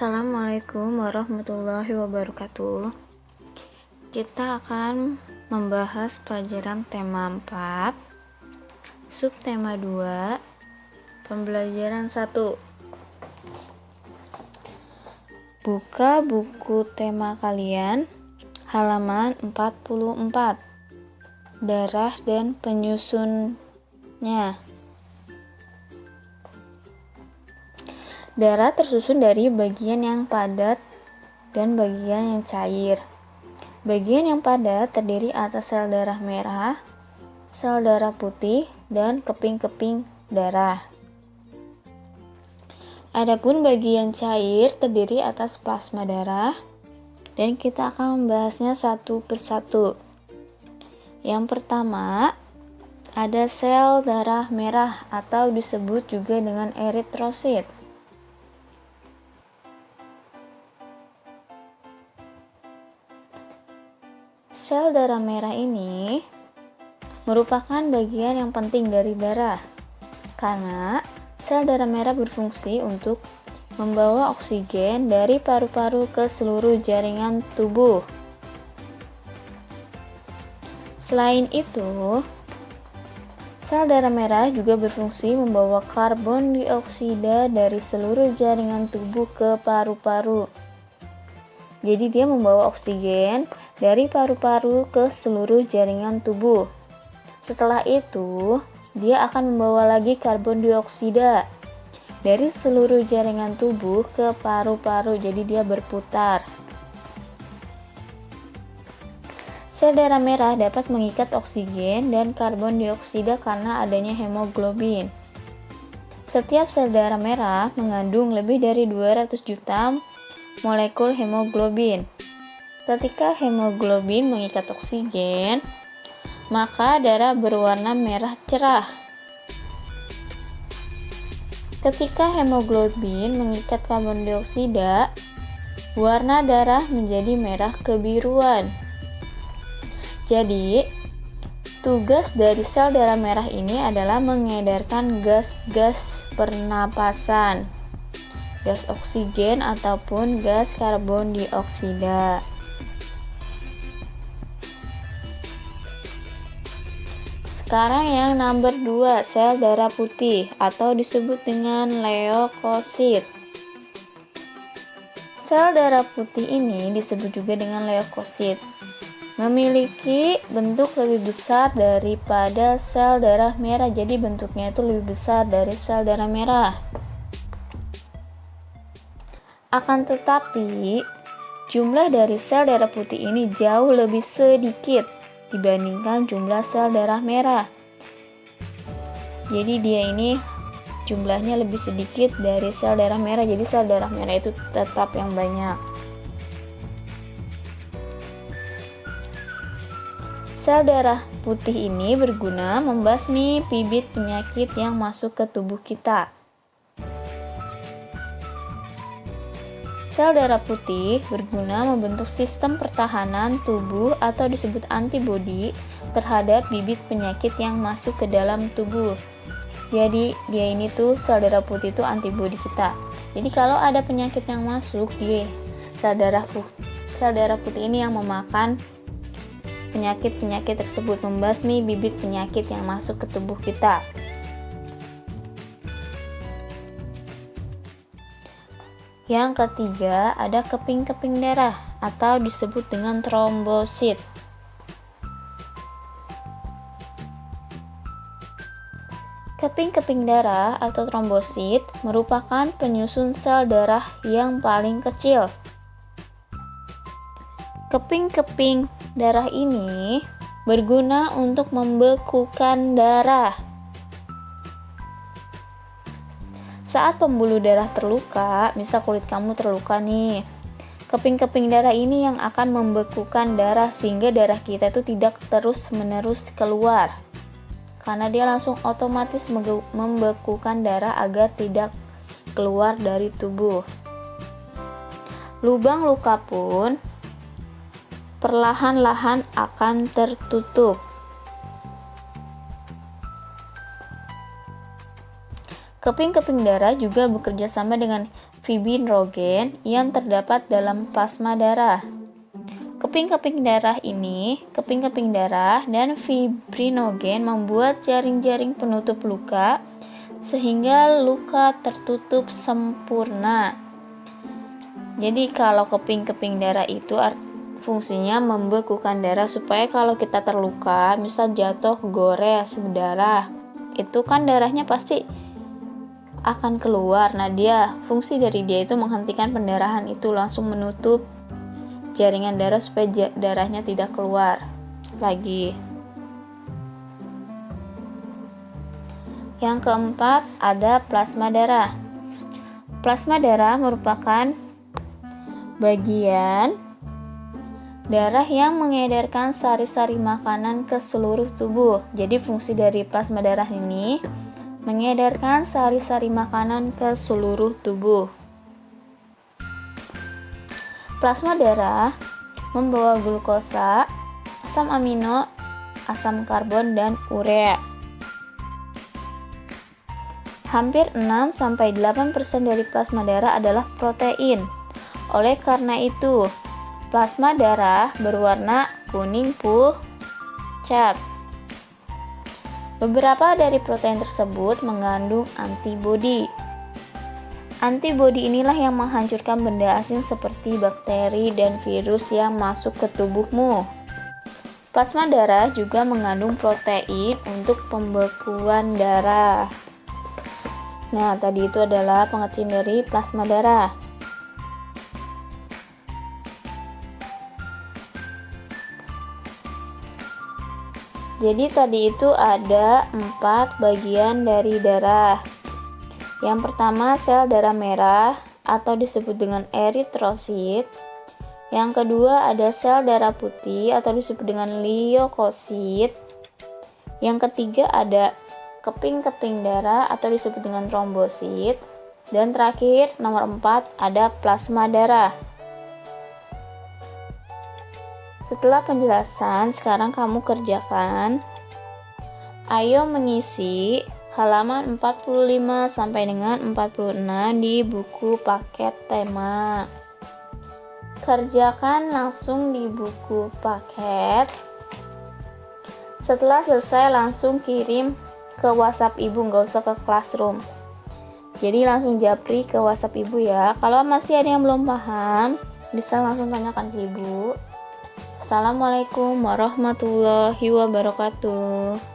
Assalamualaikum warahmatullahi wabarakatuh. Kita akan membahas pelajaran tema 4, subtema 2, pembelajaran 1. Buka buku tema kalian, halaman 44. Darah dan penyusunnya. Darah tersusun dari bagian yang padat dan bagian yang cair. Bagian yang padat terdiri atas sel darah merah, sel darah putih, dan keping-keping darah. Adapun bagian cair terdiri atas plasma darah, dan kita akan membahasnya satu persatu. Yang pertama, ada sel darah merah atau disebut juga dengan eritrosit. Sel darah merah ini merupakan bagian yang penting dari darah, karena sel darah merah berfungsi untuk membawa oksigen dari paru-paru ke seluruh jaringan tubuh. Selain itu, sel darah merah juga berfungsi membawa karbon dioksida dari seluruh jaringan tubuh ke paru-paru. Jadi dia membawa oksigen dari paru-paru ke seluruh jaringan tubuh. Setelah itu, dia akan membawa lagi karbon dioksida dari seluruh jaringan tubuh ke paru-paru. Jadi dia berputar. Sel darah merah dapat mengikat oksigen dan karbon dioksida karena adanya hemoglobin. Setiap sel darah merah mengandung lebih dari 200 juta molekul hemoglobin. Ketika hemoglobin mengikat oksigen, maka darah berwarna merah cerah. Ketika hemoglobin mengikat karbon dioksida, warna darah menjadi merah kebiruan. Jadi, tugas dari sel darah merah ini adalah mengedarkan gas-gas pernapasan, gas oksigen ataupun gas karbon dioksida. Sekarang yang nomor 2, sel darah putih atau disebut dengan leukosit. Sel darah putih ini disebut juga dengan leukosit. Memiliki bentuk lebih besar daripada sel darah merah. Jadi bentuknya itu lebih besar dari sel darah merah. Akan tetapi, jumlah dari sel darah putih ini jauh lebih sedikit dibandingkan jumlah sel darah merah. Jadi dia ini jumlahnya lebih sedikit dari sel darah merah. Jadi sel darah merah itu tetap yang banyak. Sel darah putih ini berguna membasmi bibit penyakit yang masuk ke tubuh kita. Sel darah putih berguna membentuk sistem pertahanan tubuh atau disebut antibodi terhadap bibit penyakit yang masuk ke dalam tubuh. Jadi dia ini tuh sel darah putih itu antibodi kita. Jadi kalau ada penyakit yang masuk, sel darah putih ini yang memakan penyakit-penyakit tersebut, membasmi bibit penyakit yang masuk ke tubuh kita. Yang ketiga, ada keping-keping darah atau disebut dengan trombosit. Keping-keping darah atau trombosit merupakan penyusun sel darah yang paling kecil. Keping-keping darah ini berguna untuk membekukan darah. Saat pembuluh darah terluka, misal kulit kamu terluka nih, keping-keping darah ini yang akan membekukan darah sehingga darah kita itu tidak terus-menerus keluar. Karena dia langsung otomatis membekukan darah agar tidak keluar dari tubuh. Lubang luka pun perlahan-lahan akan tertutup. Keping-keping darah juga bekerja sama dengan fibrinogen yang terdapat dalam plasma darah. Keping-keping darah dan fibrinogen membuat jaring-jaring penutup luka sehingga luka tertutup sempurna. Jadi kalau keping-keping darah itu fungsinya membekukan darah supaya kalau kita terluka, misal jatuh, gores, berdarah, itu kan darahnya pasti akan keluar. Nah, fungsi dari dia itu menghentikan pendarahan itu, langsung menutup jaringan darah supaya darahnya tidak keluar lagi. Yang keempat, ada plasma darah. Plasma darah merupakan bagian darah yang mengedarkan sari-sari makanan ke seluruh tubuh. Jadi fungsi dari plasma darah ini mengedarkan sari-sari makanan ke seluruh tubuh. Plasma darah membawa glukosa, asam amino, asam karbon, dan urea. Hampir 6-8% dari plasma darah adalah protein. Oleh karena itu, plasma darah berwarna kuning pucat. Beberapa dari protein tersebut mengandung antibodi. Antibodi inilah yang menghancurkan benda asing seperti bakteri dan virus yang masuk ke tubuhmu. Plasma darah juga mengandung protein untuk pembekuan darah. Nah, tadi itu adalah pengertian dari plasma darah. Jadi tadi itu ada 4 bagian dari darah. Yang pertama, sel darah merah atau disebut dengan eritrosit. Yang kedua, ada sel darah putih atau disebut dengan leukosit. Yang ketiga, ada keping-keping darah atau disebut dengan trombosit. Dan terakhir, nomor 4, ada plasma darah. Setelah penjelasan, sekarang kamu kerjakan. Ayo mengisi halaman 45 sampai dengan 46 di buku paket tema. Kerjakan langsung di buku paket. Setelah selesai langsung kirim ke WhatsApp ibu, nggak usah ke classroom. Jadi langsung japri ke WhatsApp ibu ya. Kalau masih ada yang belum paham, bisa langsung tanyakan ke ibu. Assalamualaikum warahmatullahi wabarakatuh.